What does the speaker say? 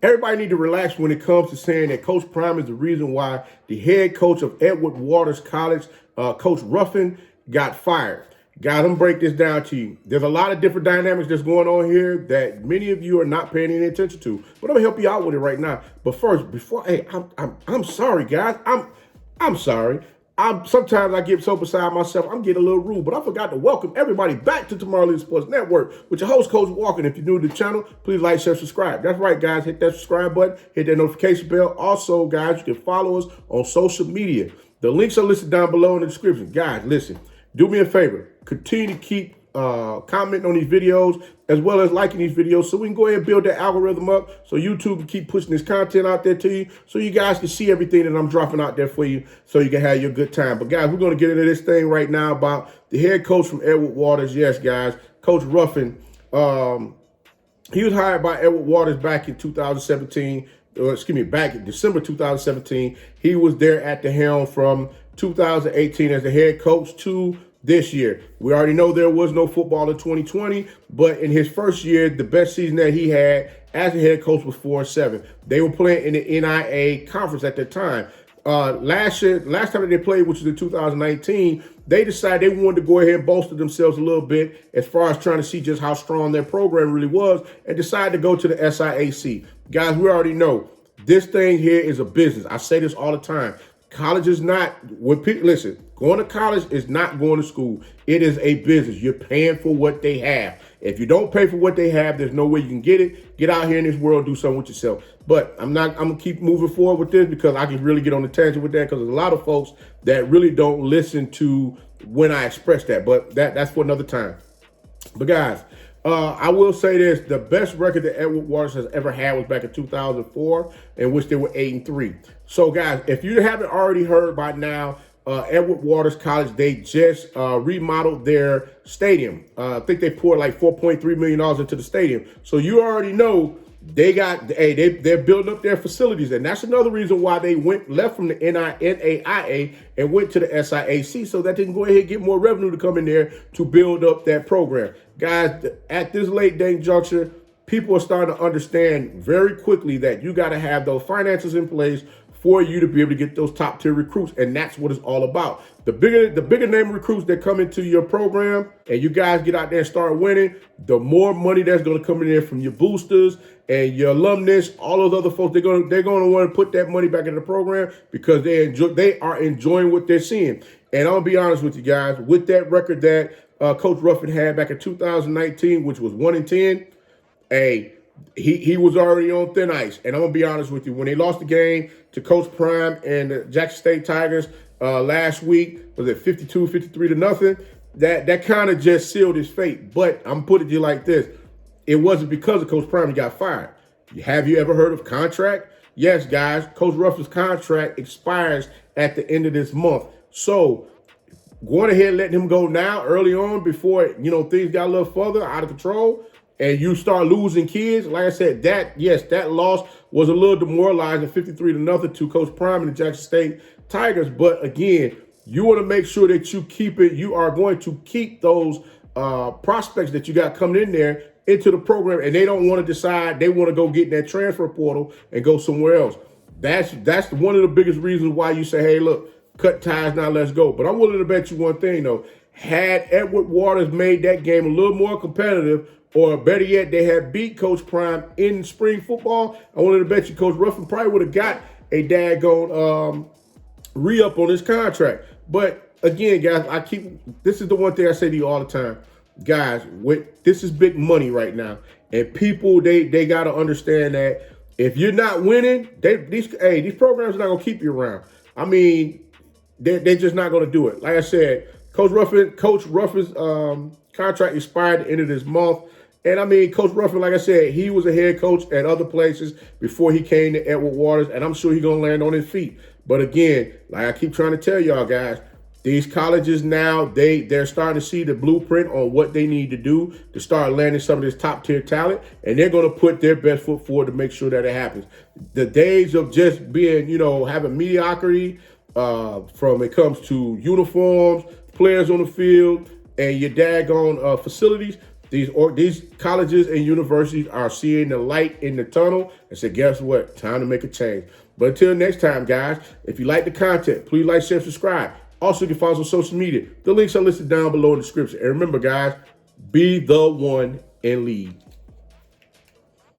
Everybody need to relax when it comes to saying that Coach Prime is the reason why the head coach of Edward Waters College, Coach Ruffin, got fired. Guys, I'm gonna break this down to you. There's a lot of different dynamics that's going on here that many of you are not paying any attention to. But I'm gonna help you out with it right now. But first, I'm sorry, guys. I'm sorry. Sometimes I get so beside myself, I'm getting a little rude, but I forgot to welcome everybody back to Tomorrow Leader Sports Network with your host, Coach Walker. And if you're new to the channel, please like, share, subscribe. That's right, guys. Hit that subscribe button, hit that notification bell. Also, guys, you can follow us on social media. The links are listed down below in the description. Guys, listen, do me a favor. Continue to keep commenting on these videos as well as liking these videos so we can go ahead and build that algorithm up so YouTube can keep pushing this content out there to you so you guys can see everything that I'm dropping out there for you so you can have your good time. But guys, we're going to get into this thing right now about the head coach from Edward Waters. Yes, guys, Coach Ruffin. He was hired by Edward Waters back in 2017. Back in December 2017. He was there at the helm from 2018 as the head coach to this year. We already know there was no football in 2020, but in his first year, the best season that he had as a head coach was 4-7. They were playing in the NIA conference at that time. Last time that they played, which was in 2019, they decided they wanted to go ahead and bolster themselves a little bit as far as trying to see just how strong their program really was and decided to go to the SIAC. Guys, we already know this thing here is a business. I say this all the time. College is not, when people, listen, going to college is not going to school. It is a business. You're paying for what they have. If you don't pay for what they have, there's no way you can get it. Get out here in this world, do something with yourself. But I'm going to keep moving forward with this because I can really get on the tangent with that because there's a lot of folks that really don't listen to when I express that. But that's for another time. But guys, I will say this, the best record that Edward Waters has ever had was back in 2004, in which they were 8-3. So guys, if you haven't already heard by now, Edward Waters College, they just remodeled their stadium. I think they poured like $4.3 million into the stadium. So you already know they're building up their facilities. And that's another reason why they left from the NAIA and went to the SIAC so that they can go ahead and get more revenue to come in there to build up that program. Guys, at this late date juncture, people are starting to understand very quickly that you got to have those finances in place for you to be able to get those top tier recruits. And that's what it's all about. The bigger name recruits that come into your program and you guys get out there and start winning, the more money that's going to come in there from your boosters and your alumnus, all those other folks, they're going to want to put that money back in the program because they are enjoying what they're seeing. And I'll be honest with you guys, with that record that Coach Ruffin had back in 2019, which was 1-10, he was already on thin ice. And I'm going to be honest with you, when they lost the game to Coach Prime and the Jackson State Tigers last week, was it 52-53-0, that kind of just sealed his fate. But I'm putting it to you like this. It wasn't because of Coach Prime he got fired. Have you ever heard of contract? Yes, guys, Coach Ruff's contract expires at the end of this month. So going ahead and letting him go now early on before, things got a little further out of control and you start losing kids. Like I said, that loss was a little demoralizing, 53-0 to Coach Prime and the Jackson State Tigers. But again, you want to make sure that you are going to keep those prospects that you got coming in there into the program, and they don't want to decide they want to go get in that transfer portal and go somewhere else. That's one of the biggest reasons why you say, hey, look, cut ties now, let's go. But I'm willing to bet you one thing, though. Had Edward Waters made that game a little more competitive, or better yet, they had beat Coach Prime in spring football, I wanted to bet you Coach Ruffin probably would have got a daggone re-up on his contract. But again, guys, this is the one thing I say to you all the time. Guys, this is big money right now. And people, they got to understand that if you're not winning, these programs are not going to keep you around. I mean, they're just not going to do it. Like I said, Coach Ruffin's contract expired at the end of this month. And I mean, Coach Ruffin, like I said, he was a head coach at other places before he came to Edward Waters, and I'm sure he's going to land on his feet. But again, like I keep trying to tell y'all guys, these colleges now, they're starting to see the blueprint on what they need to do to start landing some of this top tier talent, and they're going to put their best foot forward to make sure that it happens. The days of just being, having mediocrity from it comes to uniforms, players on the field, and your daggone facilities, These colleges and universities are seeing the light in the tunnel and say, guess what? Time to make a change. But until next time, guys, if you like the content, please like, share, subscribe. Also, you can follow us on social media. The links are listed down below in the description. And remember, guys, be the one and lead.